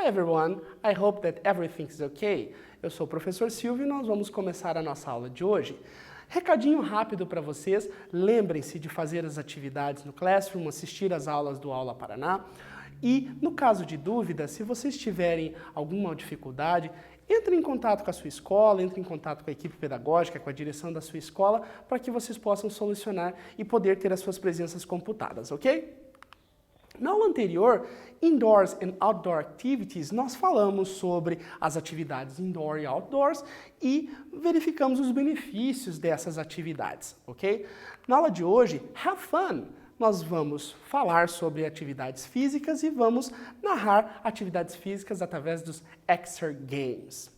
everyone, I hope that everything's okay. Eu sou o professor Silvio e nós vamos começar a nossa aula de hoje. Recadinho rápido para vocês, lembrem-se de fazer as atividades no Classroom, assistir às aulas do Aula Paraná. E, no caso de dúvida, se vocês tiverem alguma dificuldade, entre em contato com a sua escola, entre em contato com a equipe pedagógica, com a direção da sua escola, para que vocês possam solucionar e poder ter as suas presenças computadas, ok? Na aula anterior, Indoors and Outdoor Activities, nós falamos sobre as atividades indoor e outdoors e verificamos os benefícios dessas atividades, ok? Na aula de hoje, Have Fun! Nós vamos falar sobre atividades físicas e vamos narrar atividades físicas através dos Exergames.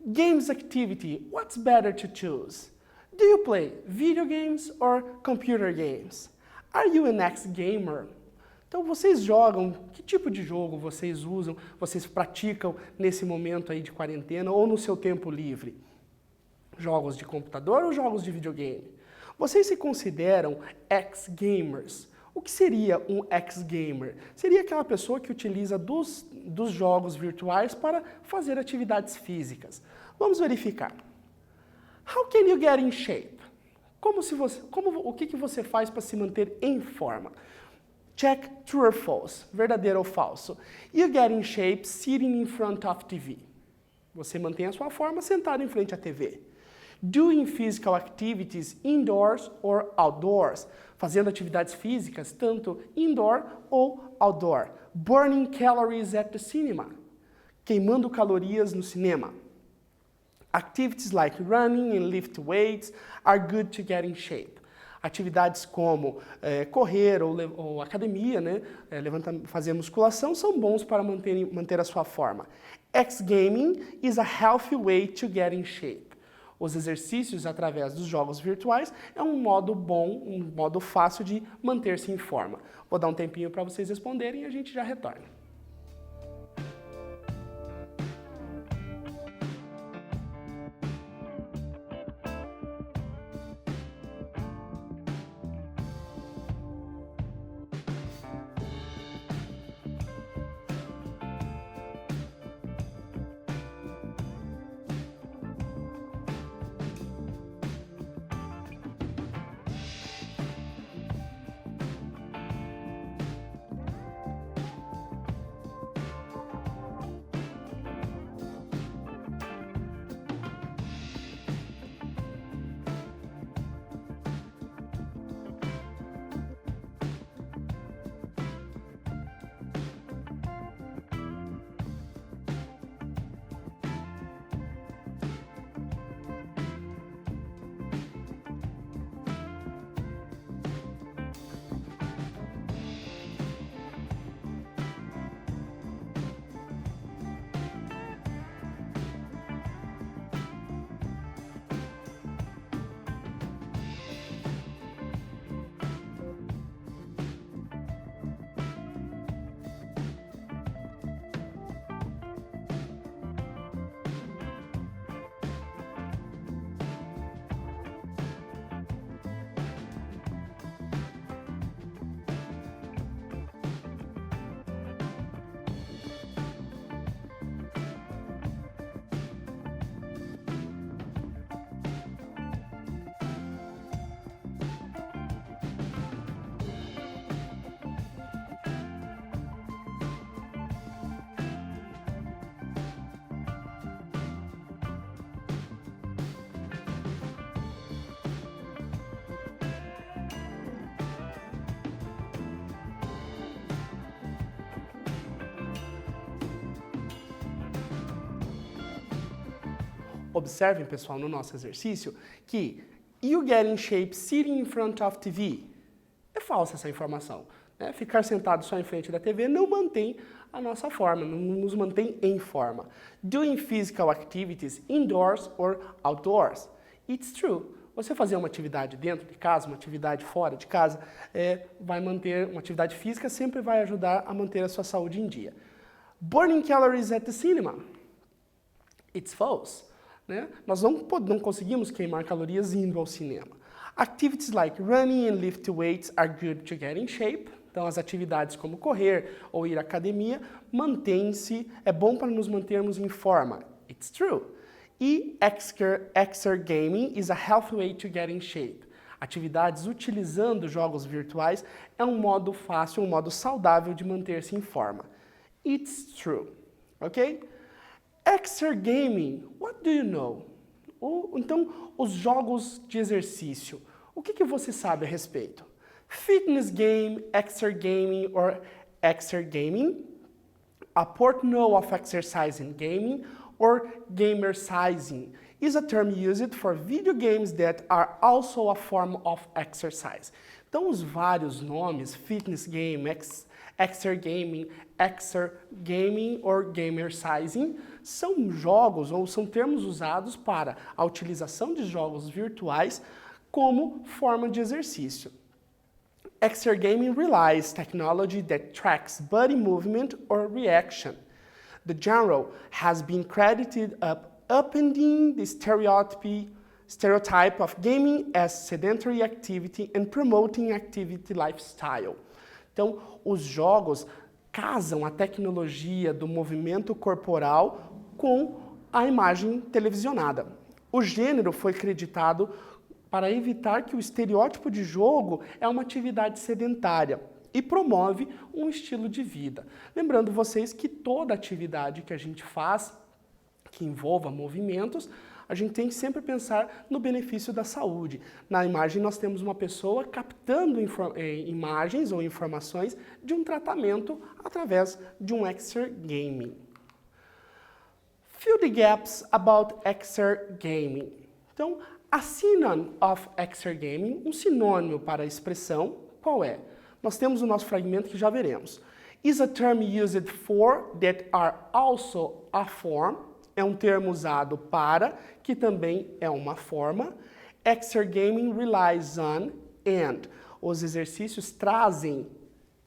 Games activity, what's better to choose? Do you play video games or computer games? Are you an ex-gamer? Então vocês jogam, que tipo de jogo vocês usam, vocês praticam nesse momento aí de quarentena ou no seu tempo livre? Jogos de computador ou jogos de videogame? Vocês se consideram ex-gamers? O que seria um ex-gamer? Seria aquela pessoa que utiliza dos jogos virtuais para fazer atividades físicas. Vamos verificar. How can you get in shape? O que você faz para se manter em forma? Check true or false, verdadeiro ou falso. You get in shape sitting in front of TV. Você mantém a sua forma sentado em frente à TV. Doing physical activities indoors or outdoors. Fazendo atividades físicas, tanto indoor ou outdoor. Burning calories at the cinema. Queimando calorias no cinema. Activities like running and lift weights are good to get in shape. Atividades como correr ou academia, né, fazer musculação, são bons para manter a sua forma. Ex-gaming is a healthy way to get in shape. Os exercícios através dos jogos virtuais é um modo bom, um modo fácil de manter-se em forma. Vou dar um tempinho para vocês responderem e a gente já retorna. Observem, pessoal, no nosso exercício, que you get in shape sitting in front of TV. É falsa essa informação. Né? Ficar sentado só em frente da TV não mantém a nossa forma, não nos mantém em forma. Doing physical activities indoors or outdoors. It's true. Você fazer uma atividade dentro de casa, uma atividade fora de casa, vai manter, uma atividade física sempre vai ajudar a manter a sua saúde em dia. Burning calories at the cinema. It's false. Né? Nós não conseguimos queimar calorias indo ao cinema. Activities like running and lift weights are good to get in shape. Então, as atividades como correr ou ir à academia mantêm-se, é bom para nos mantermos em forma. It's true. E exergaming is a healthy way to get in shape. Atividades utilizando jogos virtuais é um modo fácil, um modo saudável de manter-se em forma. It's true. Ok? Exergaming, what do you know? Então, os jogos de exercício. O que você sabe a respeito? Fitness game, exergaming or exergaming, a portmanteau of exercise and gaming or gamersizing is a term used for video games that are also a form of exercise. Então, os vários nomes, fitness game, exergaming, exergaming or gamersizing, são jogos ou são termos usados para a utilização de jogos virtuais como forma de exercício. Exergaming relies technology that tracks body movement or reaction. The genre has been credited upending the stereotype of gaming as sedentary activity and promoting activity lifestyle. Então, os jogos casam a tecnologia do movimento corporal com a imagem televisionada. O gênero foi creditado para evitar que o estereótipo de jogo é uma atividade sedentária e promove um estilo de vida. Lembrando vocês que toda atividade que a gente faz, que envolva movimentos, a gente tem que sempre pensar no benefício da saúde. Na imagem nós temos uma pessoa captando imagens ou informações de um tratamento através de um exergaming. Fill the gaps about exergaming. Então, a synonym of exergaming, um sinônimo para a expressão, qual é? Nós temos o nosso fragmento que já veremos. Is a term used for that are also a form. É um termo usado para, que também é uma forma. Exergaming relies on and. Os exercícios trazem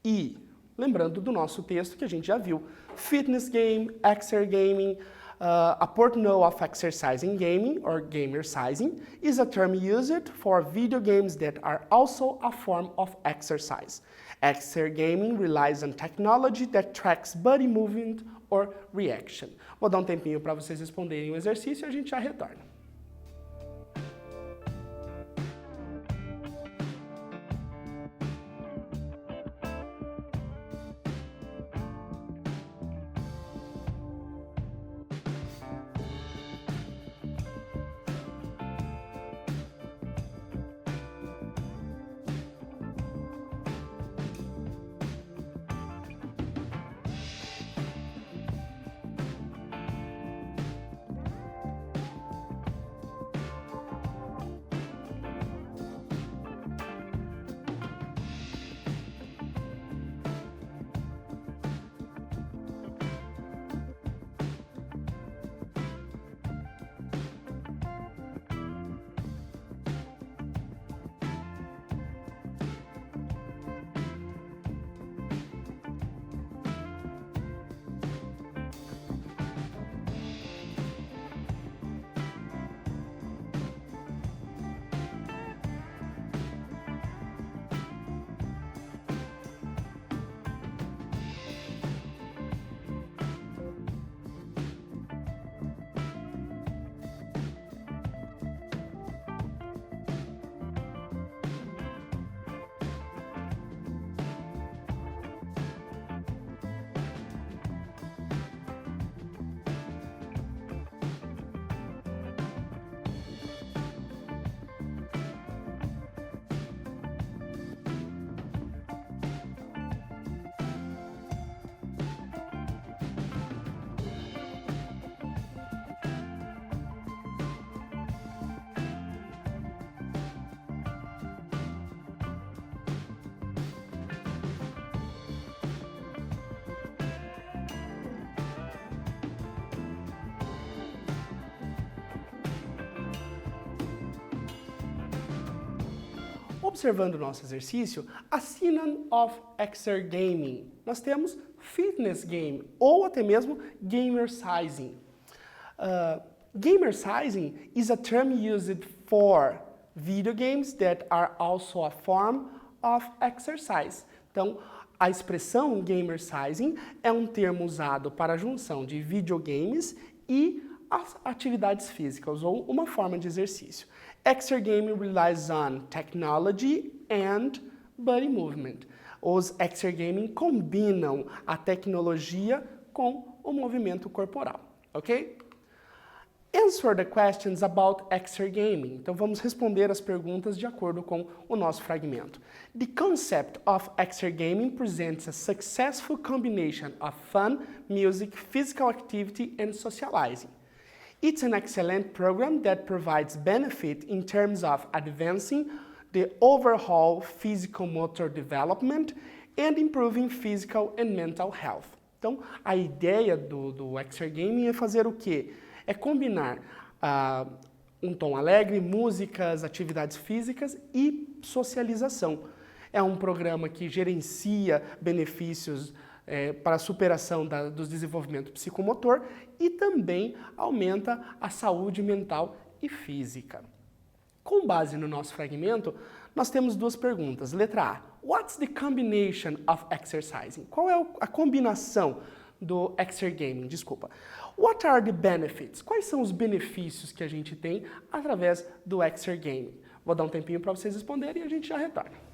e. Lembrando do nosso texto que a gente já viu. Fitness game, exergaming, a portmanteau of exercise and gaming, or gamersizing, is a term used for video games that are also a form of exercise. Exergaming relies on technology that tracks body movement or reaction. Vou dar um tempinho para vocês responderem o exercício e a gente já retorna. Observando o nosso exercício, a synonym of exergaming, nós temos fitness game ou até mesmo gamersizing. Gamersizing is a term used for video games that are also a form of exercise. Então, A expressão gamersizing é um termo usado para a junção de videogames e as atividades físicas, ou uma forma de exercício. Exergaming relies on technology and body movement. Os exergaming combinam a tecnologia com o movimento corporal, ok? Answer the questions about exergaming. Então vamos responder as perguntas de acordo com o nosso fragmento. The concept of exergaming presents a successful combination of fun, music, physical activity and socializing. It's an excellent program that provides benefit in terms of advancing the overall physical motor development and improving physical and mental health. Então, a ideia do exergaming é fazer o quê? É combinar um tom alegre, músicas, atividades físicas e socialização. É um programa que gerencia benefícios para a superação do desenvolvimento psicomotor e também aumenta a saúde mental e física. Com base no nosso fragmento, nós temos duas perguntas. Letra A. What's the combination of exercising? Qual é a combinação do exergaming? Desculpa. What are the benefits? Quais são os benefícios que a gente tem através do exergaming? Vou dar um tempinho para vocês responderem e a gente já retorna.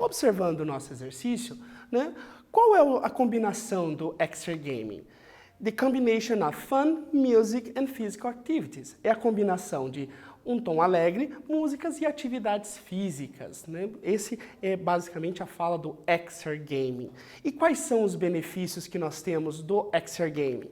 Observando o nosso exercício, né, qual é a combinação do exergaming? The combination of fun, music and physical activities. É a combinação de um tom alegre, músicas e atividades físicas, né? Esse é basicamente a fala do exergaming. E quais são os benefícios que nós temos do exergaming?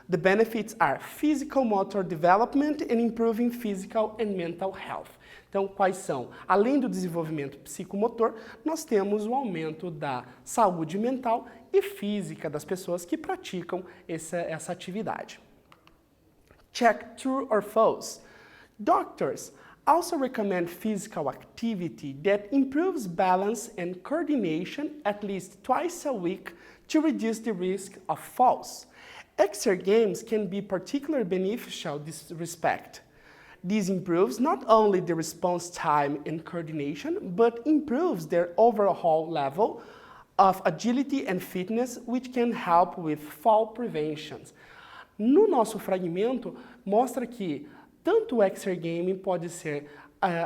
The benefits are physical motor development and improving physical and mental health. Então, quais são? Além do desenvolvimento psicomotor, nós temos o aumento da saúde mental e física das pessoas que praticam essa atividade. Check true or false. Doctors also recommend physical activity that improves balance and coordination at least twice a week to reduce the risk of falls. Exergames can be particularly beneficial in this respect. This improves not only the response time and coordination, but improves their overall level of agility and fitness, which can help with fall prevention. No nosso fragmento, mostra que tanto o exergaming pode ser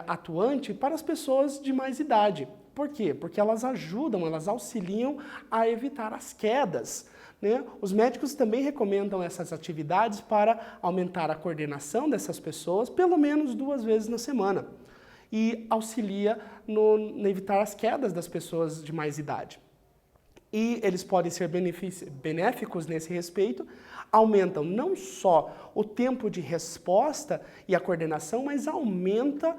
atuante para as pessoas de mais idade. Por quê? Porque elas ajudam, elas auxiliam a evitar as quedas, né? Os médicos também recomendam essas atividades para aumentar a coordenação dessas pessoas pelo menos 2 vezes na semana. e auxilia no evitar as quedas das pessoas de mais idade. E eles podem ser benéficos nesse respeito, aumentam não só o tempo de resposta e a coordenação, mas aumenta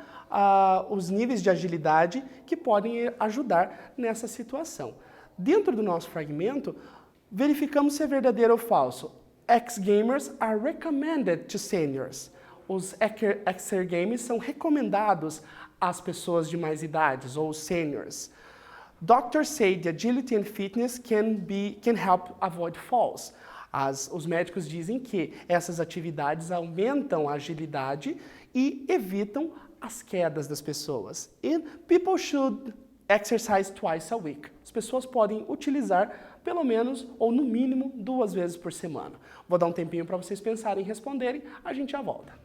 os níveis de agilidade que podem ajudar nessa situação. Dentro do nosso fragmento, verificamos se é verdadeiro ou falso. X-gamers are recommended to seniors. Os X-games são recomendados às pessoas de mais idades, ou seniors. Doctors say the agility and fitness can help avoid falls. Os médicos dizem que essas atividades aumentam a agilidade e evitam as quedas das pessoas. And people should exercise twice a week. As pessoas podem utilizar pelo menos ou no mínimo 2 vezes por semana. Vou dar um tempinho para vocês pensarem e responderem, a gente já volta.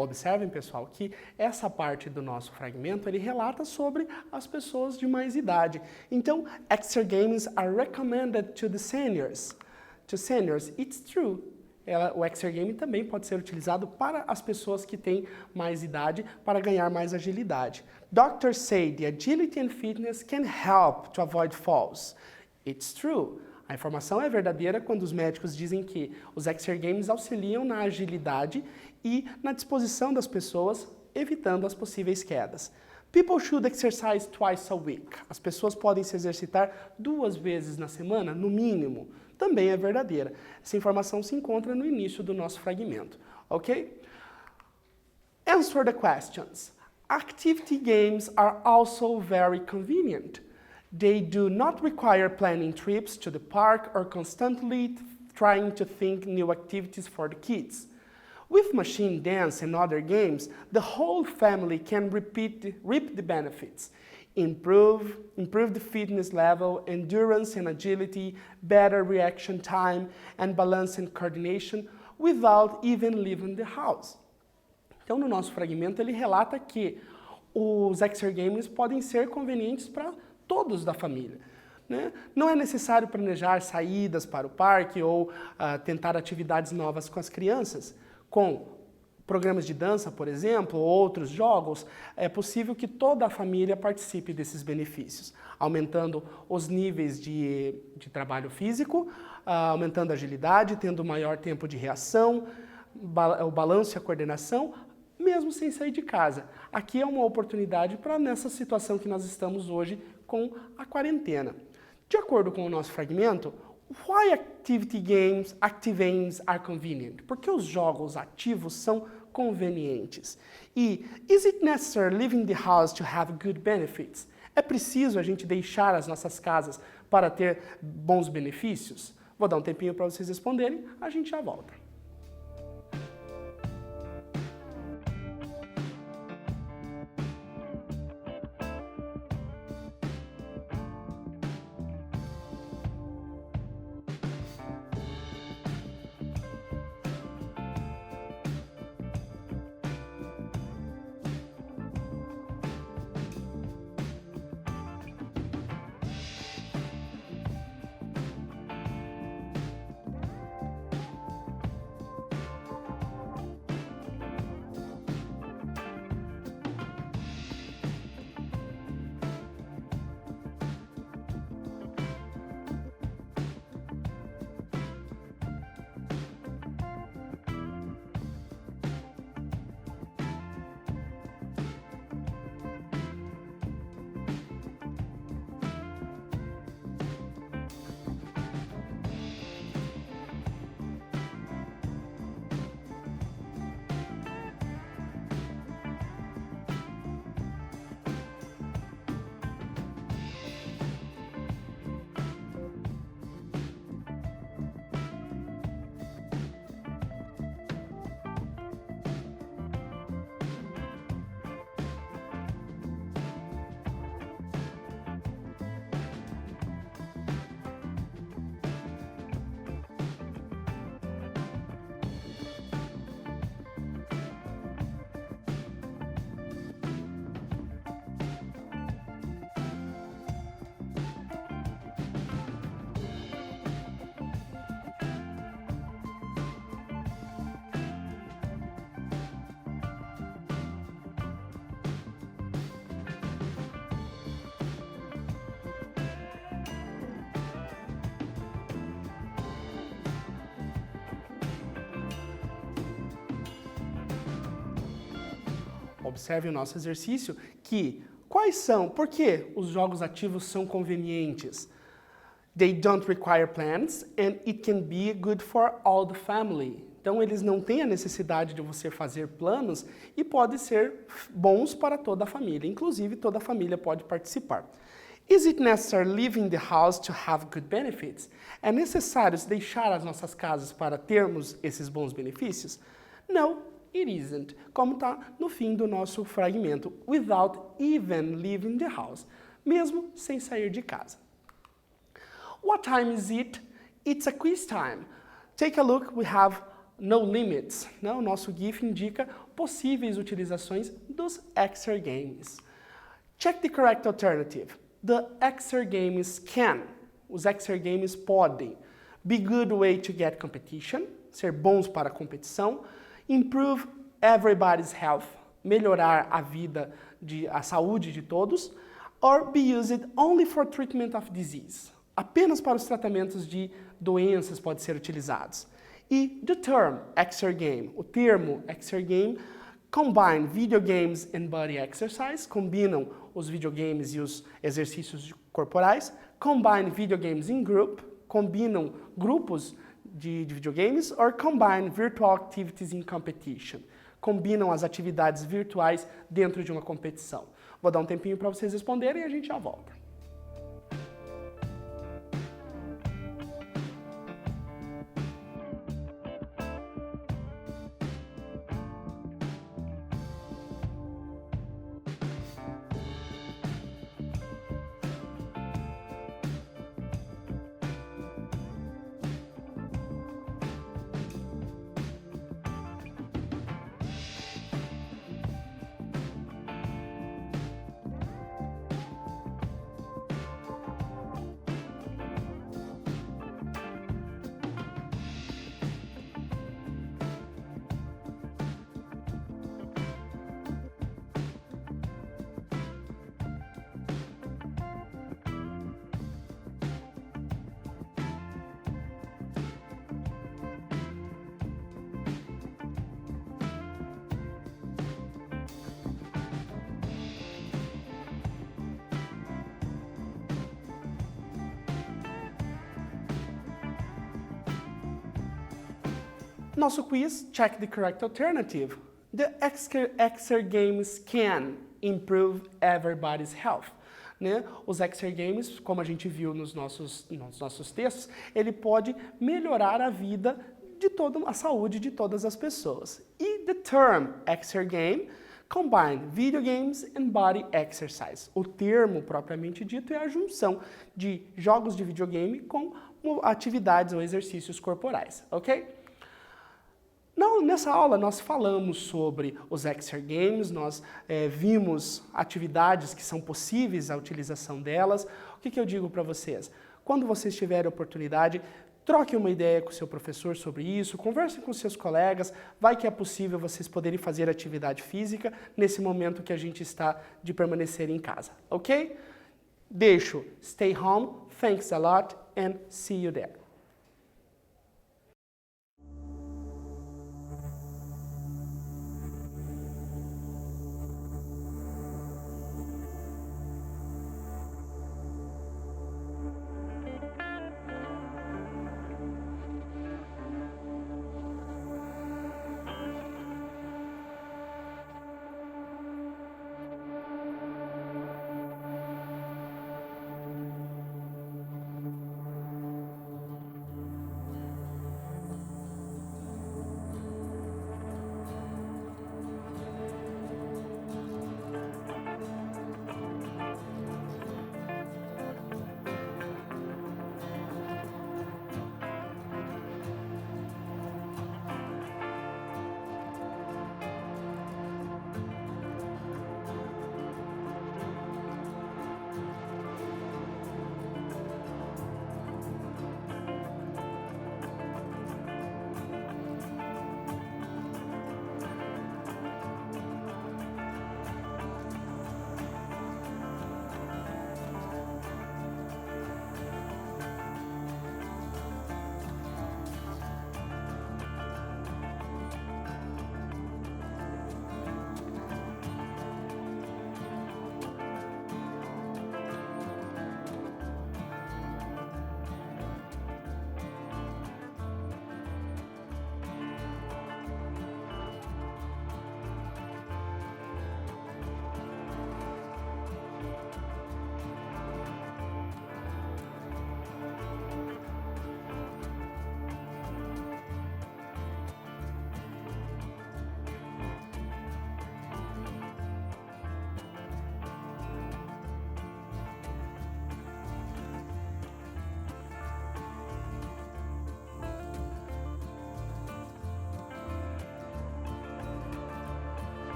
Observem, pessoal, que essa parte do nosso fragmento, ele relata sobre as pessoas de mais idade. Então, X-games are recommended to the seniors. To seniors, it's true. O X-game também pode ser utilizado para as pessoas que têm mais idade para ganhar mais agilidade. Doctors say the agility and fitness can help to avoid falls. It's true. A informação é verdadeira quando os médicos dizem que os X-games auxiliam na agilidade e na disposição das pessoas, evitando as possíveis quedas. People should exercise twice a week. As pessoas podem se exercitar 2 vezes na semana, no mínimo. Também é verdadeira. Essa informação se encontra no início do nosso fragmento, ok? Answer the questions. Activity games are also very convenient. They do not require planning trips to the park or constantly trying to think new activities for the kids. With machine dance and other games, the whole family can reap the benefits. Improve the fitness level, endurance and agility, better reaction time, and balance and coordination without even leaving the house. Então, no nosso fragmento, ele relata que os X-games podem ser convenientes para todos da família. Né? Não é necessário planejar saídas para o parque ou tentar atividades novas com as crianças. Com programas de dança, por exemplo, ou outros jogos, é possível que toda a família participe desses benefícios, aumentando os níveis de trabalho físico, aumentando a agilidade, tendo maior tempo de reação, o balanço e a coordenação, mesmo sem sair de casa. Aqui é uma oportunidade para nessa situação que nós estamos hoje com a quarentena. De acordo com o nosso fragmento, why active games are convenient? Porque os jogos ativos são convenientes. E is it necessary leaving the house to have good benefits? É preciso a gente deixar as nossas casas para ter bons benefícios? Vou dar um tempinho para vocês responderem, a gente já volta. observe o nosso exercício, que por que os jogos ativos são convenientes? They don't require plans and it can be good for all the family. Então, eles não têm a necessidade de você fazer planos e podem ser bons para toda a família. Inclusive, toda a família pode participar. Is it necessary leaving the house to have good benefits? É necessário deixar as nossas casas para termos esses bons benefícios? No, it isn't. Como está no fim do nosso fragmento. Without even leaving the house. Mesmo sem sair de casa. What time is it? It's a quiz time. Take a look, we have no limits. O nosso GIF indica possíveis utilizações dos exergames. Check the correct alternative. The exergames can. Os exergames podem. Be good way to get competition. Ser bons para a competição. Improve everybody's health. Melhorar a saúde de todos. Or be used only for treatment of disease. Apenas para os tratamentos de doenças pode ser utilizados. E the term exergame, o termo exergame, combine video games and body exercise, combinam os videogames e os exercícios corporais, combine video games in group, combinam grupos de videogames, or combine virtual activities in competition, combinam as atividades virtuais dentro de uma competição. Vou dar um tempinho para vocês responderem e a gente já volta. Nosso quiz, check the correct alternative. The exergames can improve everybody's health. Os exergames, como a gente viu nos nossos textos, ele pode melhorar a vida a saúde de todas as pessoas. E the term exergame combine video games and body exercise. O termo propriamente dito é a junção de jogos de videogame com atividades ou exercícios corporais, ok? Nessa aula nós falamos sobre os exergames, nós vimos atividades que são possíveis a utilização delas. O que eu digo para vocês? Quando vocês tiverem oportunidade, troque uma ideia com o seu professor sobre isso, converse com seus colegas, vai que é possível vocês poderem fazer atividade física nesse momento que a gente está de permanecer em casa, ok? Stay home, thanks a lot and see you there.